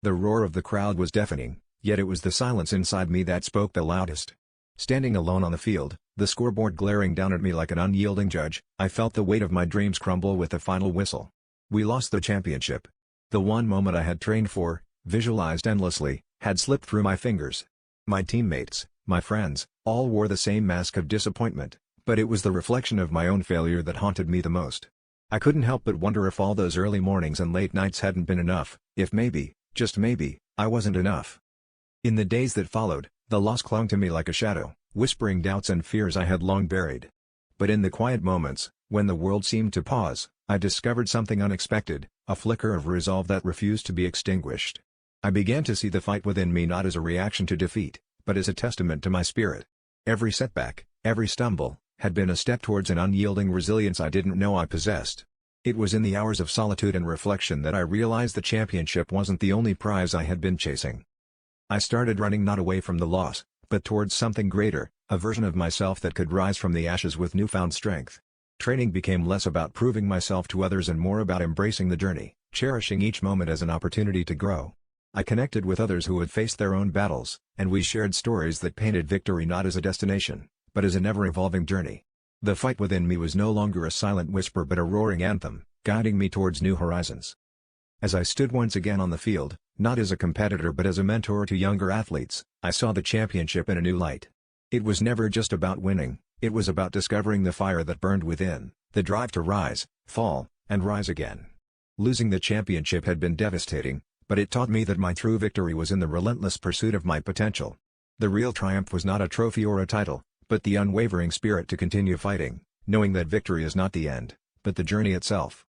The roar of the crowd was deafening, yet it was the silence inside me that spoke the loudest. Standing alone on the field, the scoreboard glaring down at me like an unyielding judge, I felt the weight of my dreams crumble with the final whistle. We lost the championship. The one moment I had trained for, visualized endlessly, had slipped through my fingers. My teammates, my friends, all wore the same mask of disappointment, but it was the reflection of my own failure that haunted me the most. I couldn't help but wonder if all those early mornings and late nights hadn't been enough, if maybe, just maybe, I wasn't enough. In the days that followed, the loss clung to me like a shadow, whispering doubts and fears I had long buried. But in the quiet moments, when the world seemed to pause, I discovered something unexpected, a flicker of resolve that refused to be extinguished. I began to see the fight within me not as a reaction to defeat, but as a testament to my spirit. Every setback, every stumble, had been a step towards an unyielding resilience I didn't know I possessed. It was in the hours of solitude and reflection that I realized the championship wasn't the only prize I had been chasing. I started running not away from the loss, but towards something greater, a version of myself that could rise from the ashes with newfound strength. Training became less about proving myself to others and more about embracing the journey, cherishing each moment as an opportunity to grow. I connected with others who had faced their own battles, and we shared stories that painted victory not as a destination, but as an ever-evolving journey. The fight within me was no longer a silent whisper but a roaring anthem, guiding me towards new horizons. As I stood once again on the field, not as a competitor but as a mentor to younger athletes, I saw the championship in a new light. It was never just about winning, it was about discovering the fire that burned within, the drive to rise, fall, and rise again. Losing the championship had been devastating, but it taught me that my true victory was in the relentless pursuit of my potential. The real triumph was not a trophy or a title, but the unwavering spirit to continue fighting, knowing that victory is not the end, but the journey itself.